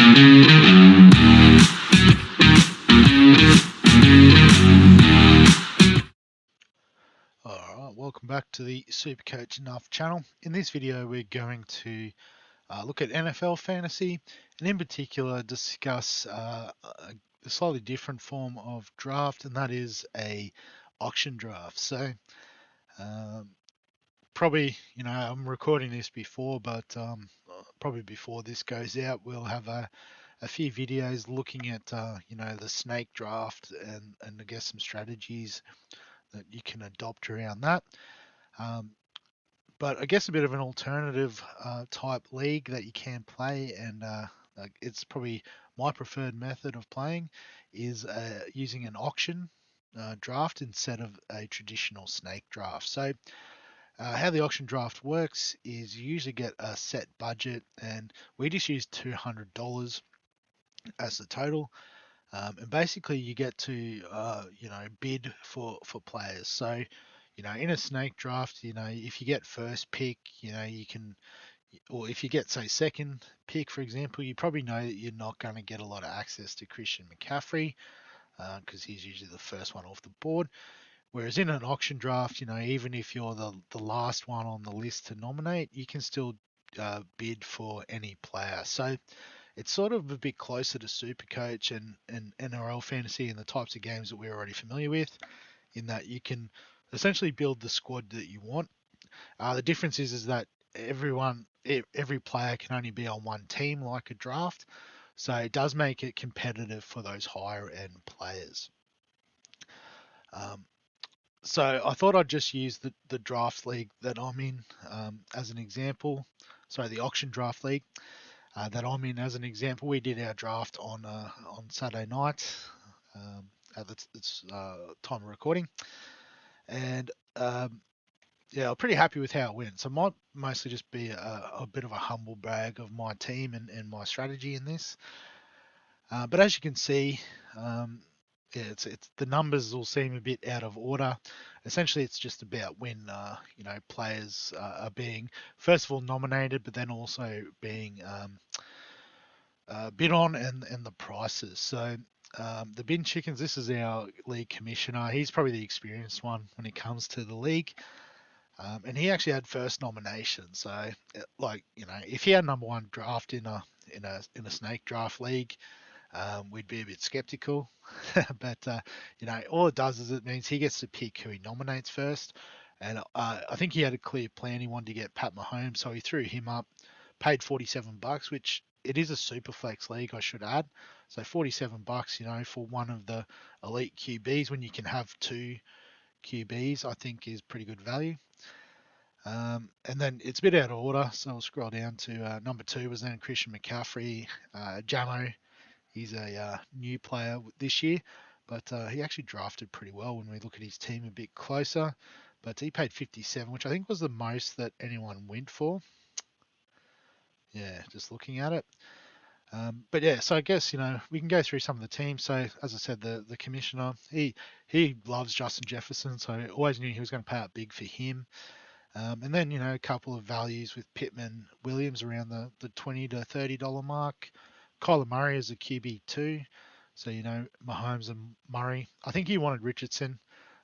Alright, welcome back to the Supercoach Enough channel. In this video we're going to look at NFL fantasy and in particular discuss a slightly different form of draft, and that is a auction draft. So probably, I'm recording this before, but probably before this goes out we'll have a few videos looking at the snake draft and I guess some strategies that you can adopt around that. But I guess a bit of an alternative type league that you can play, and it's probably my preferred method of playing is using an auction draft instead of a traditional snake draft. So how the auction draft works is you usually get a set budget, and we just use $200 as the total. And basically you get to bid for players. So in a snake draft, if you get first pick, you can, or if you get say second pick, for example, you probably know that you're not going to get a lot of access to Christian McCaffrey because he's usually the first one off the board. Whereas in an auction draft, even if you're the last one on the list to nominate, you can still bid for any player. So it's sort of a bit closer to Supercoach and NRL fantasy and the types of games that we're already familiar with, in that you can essentially build the squad that you want. The difference is that every player can only be on one team like a draft, so it does make it competitive for those higher end players. So I thought I'd just use the draft league that I'm in as an example. Sorry, the auction draft league that I'm in as an example. We did our draft on Saturday night at the time of recording, and yeah, I'm pretty happy with how it went. So it might mostly just be a bit of a humble brag of my team and my strategy in this. But as you can see, yeah, it's the numbers all seem a bit out of order. Essentially, it's just about when players are being first of all nominated, but then also being bid on and the prices. So the Bin Chickens, this is our league commissioner. He's probably the experienced one when it comes to the league. And he actually had first nomination. So if he had number one draft in a snake draft league, we'd be a bit skeptical. But all it does is it means he gets to pick who he nominates first. And I think he had a clear plan. He wanted to get Pat Mahomes, so he threw him up, paid $47, which it is a super flex league, I should add. So $47, for one of the elite QBs when you can have two QBs, I think is pretty good value. And then it's a bit out of order, so I'll scroll down to number 2 was then Christian McCaffrey. Jamo, he's a new player this year, but he actually drafted pretty well when we look at his team a bit closer. But he paid 57, which I think was the most that anyone went for. Yeah, just looking at it. But yeah, so I guess we can go through some of the teams. So as I said, the commissioner he loves Justin Jefferson, so I always knew he was going to pay out big for him. And then a couple of values with Pittman, Williams around the $20 to $30 mark. Kyler Murray as a QB2. So Mahomes and Murray. I think he wanted Richardson,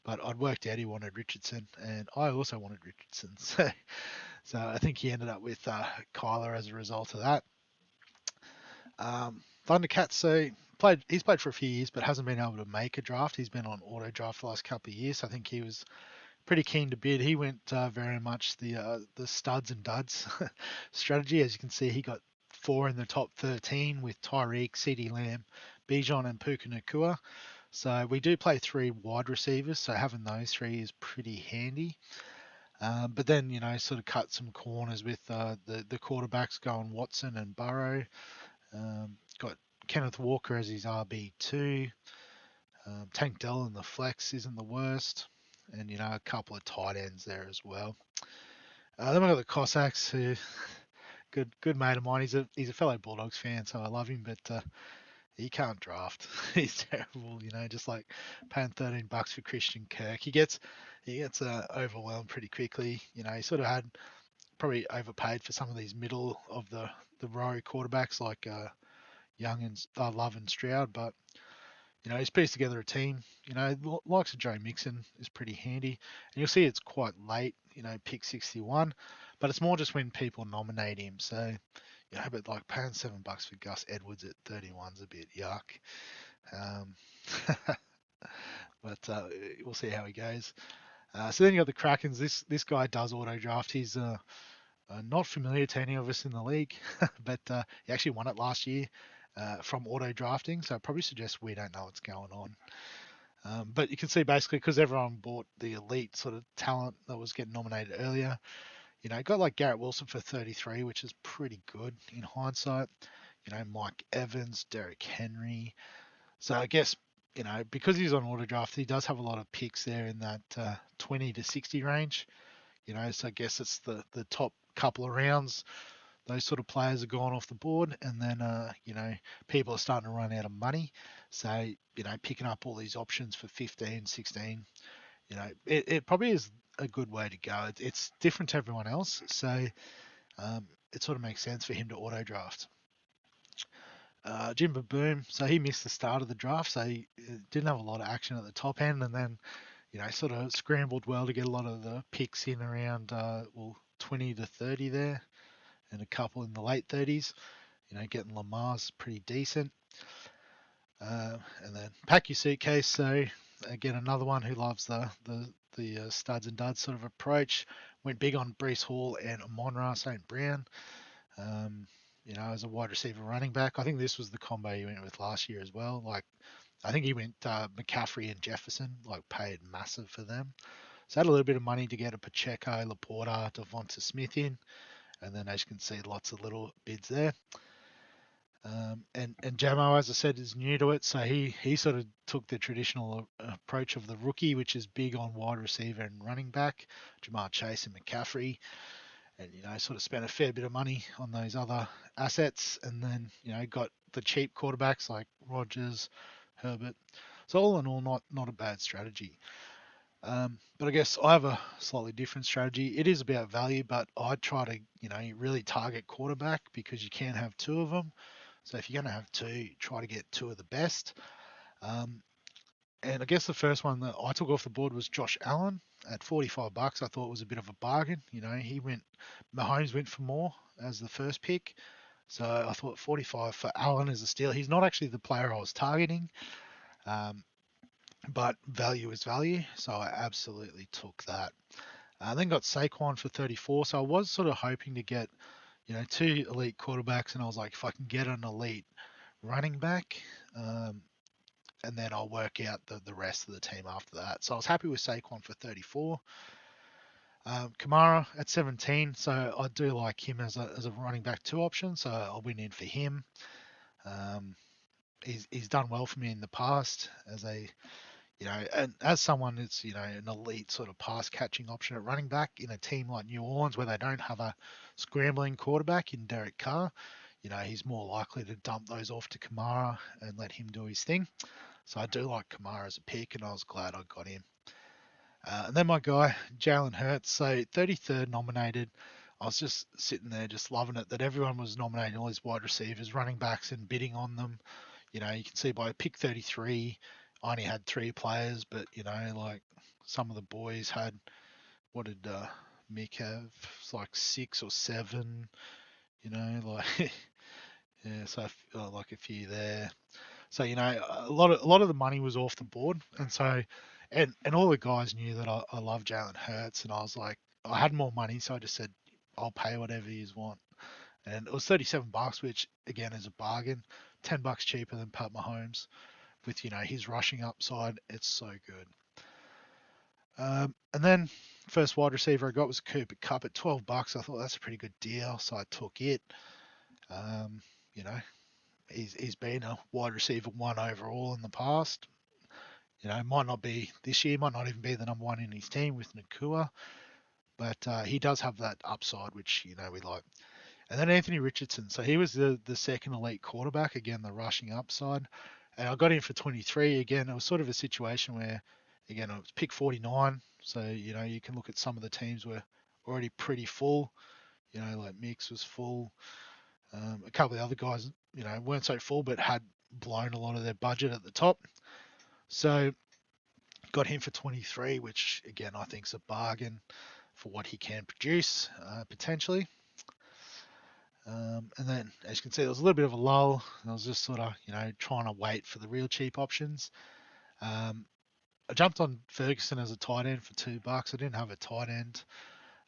but I'd worked out he wanted Richardson, and I also wanted Richardson. So I think he ended up with Kyler as a result of that. Thundercats, so he's played for a few years, but hasn't been able to make a draft. He's been on auto draft the last couple of years. So I think he was pretty keen to bid. He went very much the studs and duds strategy. As you can see, he got 4 in the top 13 with Tyreek, CeeDee Lamb, Bijan, and Puka Nacua. So we do play 3 wide receivers, so having those 3 is pretty handy. But then, sort of cut some corners with the quarterbacks going Watson and Burrow. Got Kenneth Walker as his RB2. Tank Dell in the flex isn't the worst. And, a couple of tight ends there as well. Then we've got the Cossacks, who good mate of mine. He's a fellow Bulldogs fan, so I love him, but he can't draft. He's terrible, just like paying $13 for Christian Kirk. He gets overwhelmed pretty quickly. He sort of had probably overpaid for some of these middle of the row quarterbacks like Young and Love and Stroud, but he's pieced together a team. Likes of Joe Mixon is pretty handy, and you'll see it's quite late. Pick 61, but it's more just when people nominate him. So, but like paying $7 for Gus Edwards at 31's a bit yuck. Um, but we'll see how he goes. So then you got the Krakens. This guy does auto draft. He's not familiar to any of us in the league, but he actually won it last year from auto drafting. So I probably suggest we don't know what's going on. But you can see basically because everyone bought the elite sort of talent that was getting nominated earlier. Got like Garrett Wilson for 33, which is pretty good in hindsight. Mike Evans, Derrick Henry. So I guess because he's on auto draft, he does have a lot of picks there in that 20 to 60 range. So I guess it's the top couple of rounds. Those sort of players are gone off the board, and then people are starting to run out of money. So picking up all these options for 15, 16, it probably is a good way to go. It's different to everyone else, so it sort of makes sense for him to auto draft. Jimbo Boom, so he missed the start of the draft, so he didn't have a lot of action at the top end, and then sort of scrambled well to get a lot of the picks in around 20 to 30 there, and a couple in the late 30s. Getting Lamar's pretty decent. And then pack your suitcase. So again, another one who loves the studs and duds sort of approach. Went big on Breece Hall and Amon-Ra St. Brown. As a wide receiver running back. I think this was the combo he went with last year as well. Like, I think he went McCaffrey and Jefferson, like paid massive for them. So had a little bit of money to get a Pacheco, Laporta, Devonta Smith in. And then as you can see, lots of little bids there. And Jamo, as I said, is new to it, so he sort of took the traditional approach of the rookie, which is big on wide receiver and running back, Jamar Chase and McCaffrey, and sort of spent a fair bit of money on those other assets, and then got the cheap quarterbacks like Rodgers, Herbert. So all in all, not a bad strategy. But I guess I have a slightly different strategy. It is about value, but I try to really target quarterback because you can have two of them. So if you're going to have two, try to get two of the best. And I guess the first one that I took off the board was Josh Allen at $45. I thought it was a bit of a bargain. Mahomes went for more as the first pick. So I thought 45 for Allen is a steal. He's not actually the player I was targeting, but value is value. So I absolutely took that. Then got Saquon for 34. So I was sort of hoping to get two elite quarterbacks, and I was like, if I can get an elite running back, and then I'll work out the rest of the team after that. So I was happy with Saquon for 34. Kamara at 17, so I do like him as a running back two option, so I'll win in for him. He's done well for me in the past as and as someone that's an elite sort of pass catching option at running back in a team like New Orleans where they don't have a scrambling quarterback in Derek Carr. He's more likely to dump those off to Kamara and let him do his thing. So I do like Kamara as a pick, and I was glad I got him. And then my guy, Jalen Hurts, so 33rd nominated. I was just sitting there just loving it that everyone was nominating all these wide receivers, running backs, and bidding on them. You can see by pick 33, I only had three players, but, like some of the boys had, what did Mick have? It's like 6 or 7, like, yeah, so like a few there. So a lot of the money was off the board, and so and all the guys knew that I love Jalen Hurts, and I was like, I had more money, so I just said I'll pay whatever you want, and it was $37, which again is a bargain, $10 cheaper than Pat Mahomes, with his rushing upside. It's so good. And then first wide receiver I got was Cooper Kupp at $12. I thought that's a pretty good deal, so I took it. You know, he's been a wide receiver one overall in the past. Might not be this year, might not even be the number one in his team with Nakua, but he does have that upside, which we like. And then Anthony Richardson, so he was the second elite quarterback, again the rushing upside, and I got him for 23. Again, it was sort of a situation where, again, it was pick 49, so you can look at some of the teams were already pretty full. Like Mix was full. A couple of the other guys, weren't so full, but had blown a lot of their budget at the top. So got him for 23, which again I think is a bargain for what he can produce potentially. And then, as you can see, there was a little bit of a lull. I was just sort of, trying to wait for the real cheap options. I jumped on Ferguson as a tight end for $2. I didn't have a tight end,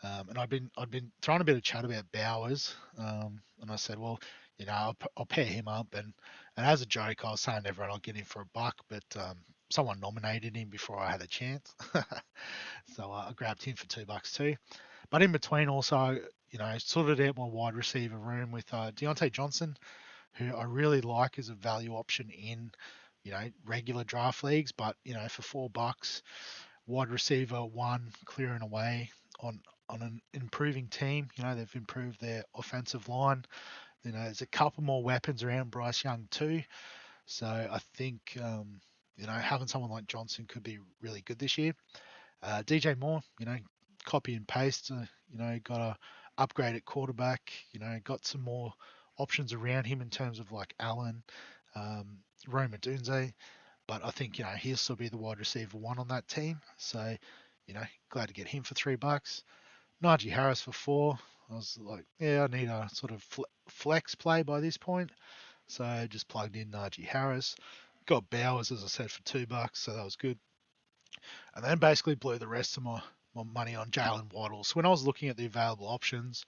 and I'd been throwing a bit of chat about Bowers, and I said, well, I'll pair him up, and as a joke, I was saying to everyone I'll get him for $1, but someone nominated him before I had a chance, so I grabbed him for $2 too. But in between, also, sorted out my wide receiver room with Deontay Johnson, who I really like as a value option in, regular draft leagues. But for $4, wide receiver one clearing away on an improving team. They've improved their offensive line. There's a couple more weapons around Bryce Young too. So I think having someone like Johnson could be really good this year. DJ Moore, copy and paste. Got a upgrade at quarterback. Got some more options around him in terms of like Allen, Rome Odunze. But I think he'll still be the wide receiver one on that team. So glad to get him for $3. Najee Harris for $4. I was like, yeah, I need a sort of flex play by this point. So I just plugged in Najee Harris. Got Bowers, as I said, for $2, so that was good. And then basically blew the rest of my money on Jalen Waddle. So when I was looking at the available options,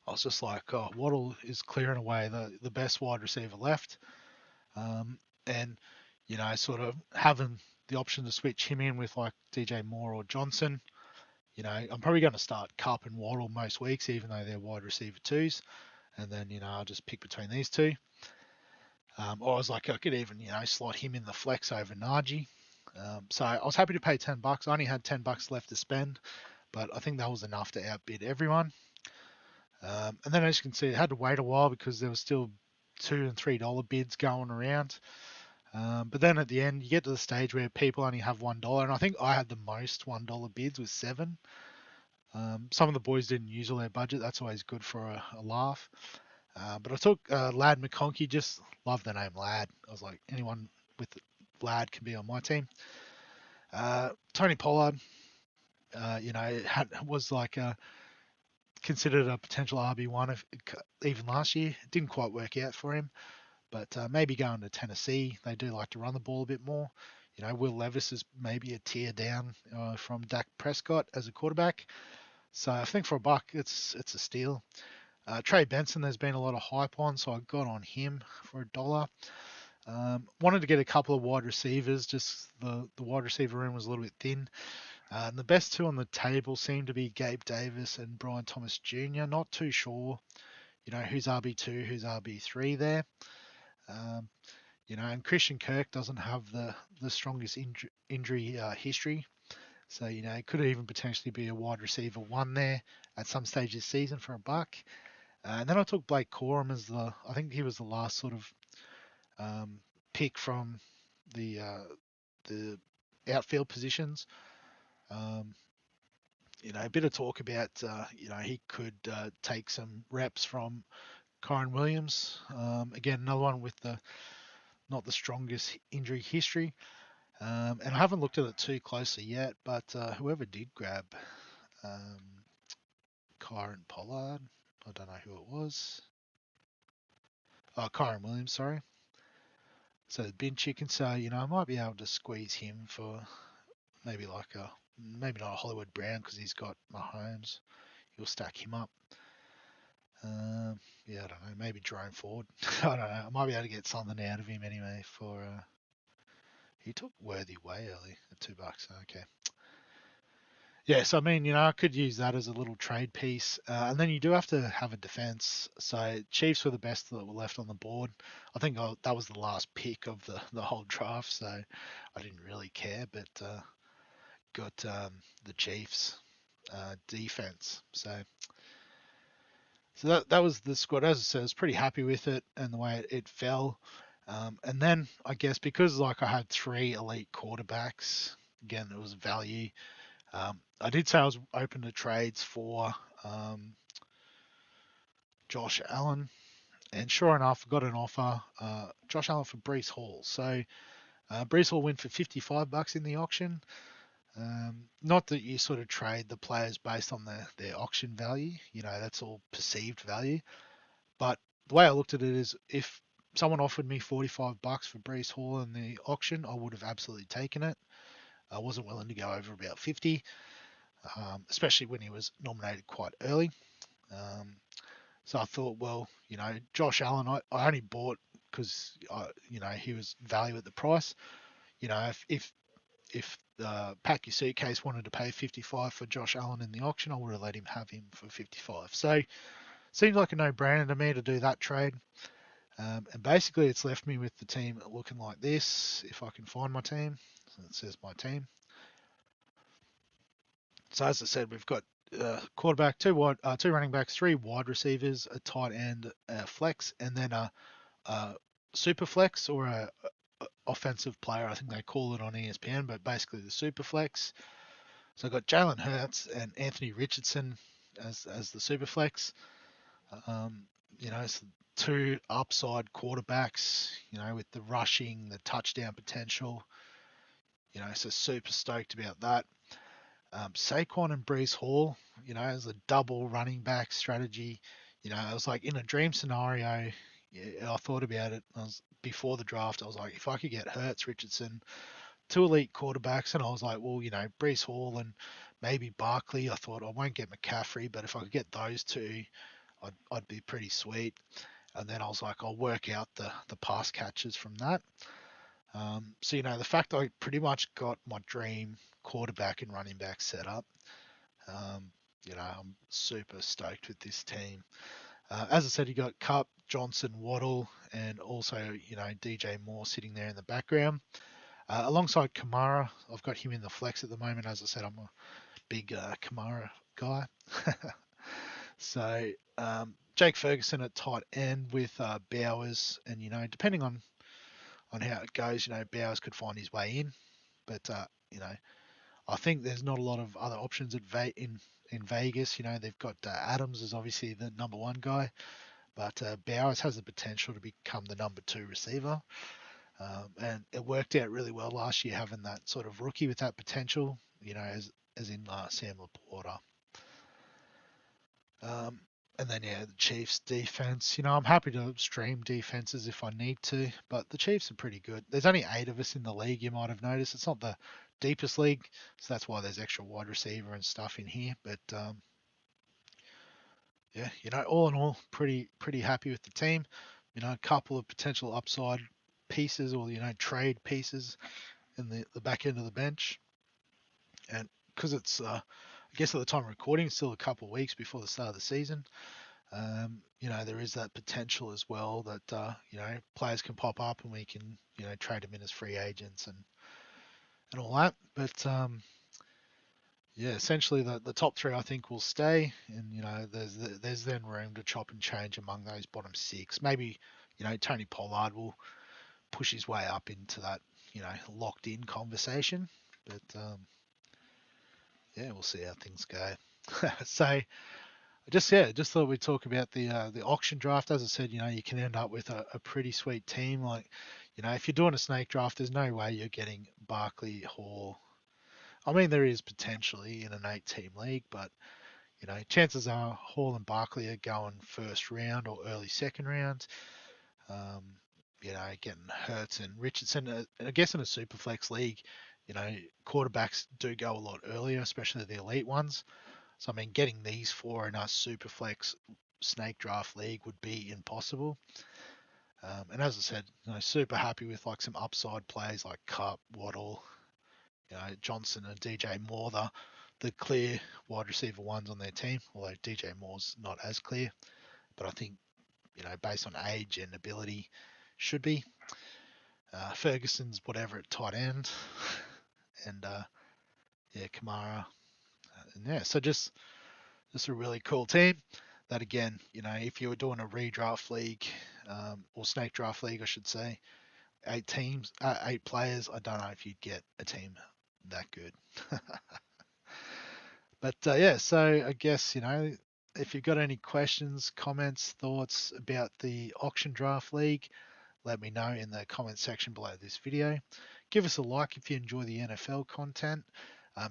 I was just like, oh, Waddle is clearing away the best wide receiver left. And, sort of having the option to switch him in with like DJ Moore or Johnson. I'm probably going to start Cup and Waddle most weeks, even though they're wide receiver twos. And then, I'll just pick between these two. Or I was like, I could even, slot him in the flex over Najee. So I was happy to pay $10. I only had $10 left to spend, but I think that was enough to outbid everyone. And then, as you can see, it had to wait a while because there was still $2 and $3 bids going around. But then at the end, you get to the stage where people only have $1, and I think I had the most $1 bids with 7. Some of the boys didn't use all their budget. That's always good for a laugh. But I took Lad McConkey. Just love the name Lad. I was like, anyone with Lad can be on my team. Tony Pollard, was like considered a potential RB1 even last year. It didn't quite work out for him, but maybe going to Tennessee, they do like to run the ball a bit more. Will Levis is maybe a tier down from Dak Prescott as a quarterback. So I think for $1, it's a steal. Trey Benson, there's been a lot of hype on, so I got on him for $1. Wanted to get a couple of wide receivers, just the wide receiver room was a little bit thin. And the best two on the table seem to be Gabe Davis and Brian Thomas Jr. Not too sure, who's RB2, who's RB3 there. And Christian Kirk doesn't have the strongest injury history. So, it could even potentially be a wide receiver one there at some stage this season for $1. And then I took Blake Corum as I think he was the last sort of pick from the outfield positions. A bit of talk about, he could take some reps from Kyren Williams. Again, another one with not the strongest injury history. And I haven't looked at it too closely yet, but whoever did grab Kyren Pollard, I don't know who it was. Oh, Kyren Williams, sorry. So bin chicken, so I might be able to squeeze him for maybe maybe not a Hollywood Brown because he's got Mahomes. You'll stack him up. Yeah, I don't know. Maybe Jerome Ford. I don't know. I might be able to get something out of him anyway. He took Worthy way early at $2. Okay. Yes, I mean, I could use that as a little trade piece. And then you do have to have a defense. So Chiefs were the best that were left on the board. I think that was the last pick of the whole draft, so I didn't really care. But got the Chiefs defense. So that was the squad. As I said, I was pretty happy with it and the way it fell. And then I guess because I had 3 elite quarterbacks, again, it was value. I did say I was open to trades for Josh Allen, And sure enough, got an offer, Josh Allen for Brees Hall. So Brees Hall went for $55 in the auction. Not that you sort of trade the players based on their auction value, that's all perceived value. But the way I looked at it is if someone offered me $45 for Brees Hall in the auction, I would have absolutely taken it. I wasn't willing to go over about 50, especially when he was nominated quite early. So I thought, well, Josh Allen, I only bought because he was value at the price. If Pack Your Suitcase wanted to pay 55 for Josh Allen in the auction, I would have let him have him for 55. So seems like a no-brainer to me to do that trade. And basically, it's left me with the team looking like this. If I can find my team, so it says my team. So as I said, we've got quarterback, two running backs, three wide receivers, a tight end, a flex, and then a super flex or a offensive player. I think they call it on ESPN, but basically the super flex. So I've got Jalen Hurts and Anthony Richardson as the super flex. So two upside quarterbacks, with the rushing, the touchdown potential. So super stoked about that. Saquon and Brees Hall, as a double running back strategy. I was like in a dream scenario. Yeah, I thought about it. Before the draft. I was like, if I could get Hurts, Richardson, two elite quarterbacks, and I was like, well, Brees Hall and maybe Barkley. I thought I won't get McCaffrey, but if I could get those two, I'd be pretty sweet. And then I was like, I'll work out the pass catches from that. So the fact I pretty much got my dream quarterback and running back set up. I'm super stoked with this team. As I said, you got Kupp, Johnson, Waddle, and also DJ Moore sitting there in the background. Alongside Kamara, I've got him in the flex at the moment. As I said, I'm a big Kamara guy. So Jake Ferguson at tight end with Bowers, and depending on how it goes, Bowers could find his way in, but I think there's not a lot of other options in Vegas. They've got Adams as obviously the number one guy, but Bowers has the potential to become the number two receiver. And it worked out really well last year having that sort of rookie with that potential, as in Sam Laporta. And then, the Chiefs defense. I'm happy to stream defenses if I need to, but the Chiefs are pretty good. There's only 8 of us in the league, you might have noticed. It's not the deepest league, so that's why there's extra wide receiver and stuff in here. But all in all, pretty happy with the team. A couple of potential upside pieces or trade pieces in the back end of the bench, and because it's I guess at the time of recording, it's still a couple of weeks before the start of the season. There is that potential as well that players can pop up and we can trade them in as free agents and all that. But essentially the top 3 I think will stay, and there's then room to chop and change among those bottom 6. Maybe Tony Pollard will push his way up into that locked in conversation, but we'll see how things go. So I just thought we'd talk about the auction draft. As I said, you can end up with a pretty sweet team. Like, if you're doing a snake draft, there's no way you're getting Barkley, Hall. I mean, there is potentially in an 8-team league, but chances are Hall and Barkley are going first round or early second round. Getting Hurts and Richardson. I guess in a Superflex league, quarterbacks do go a lot earlier, especially the elite ones. So, I mean, getting these 4 in a Superflex snake draft league would be impossible. And as I said, super happy with like some upside plays like Kupp, Waddle, Johnson and DJ Moore, the clear wide receiver ones on their team. Although DJ Moore's not as clear, but I think based on age and ability, should be. Ferguson's whatever at tight end, and Kamara, and so just a really cool team. That again, if you were doing a redraft league, or snake draft league, I should say, 8 teams, 8 players, I don't know if you'd get a team that good. But so I guess If you've got any questions, comments, thoughts about the Auction Draft League, let me know in the comment section below this video. Give us a like if you enjoy the NFL content.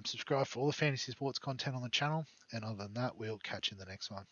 Subscribe for all the fantasy sports content on the channel. And other than that, we'll catch you in the next one.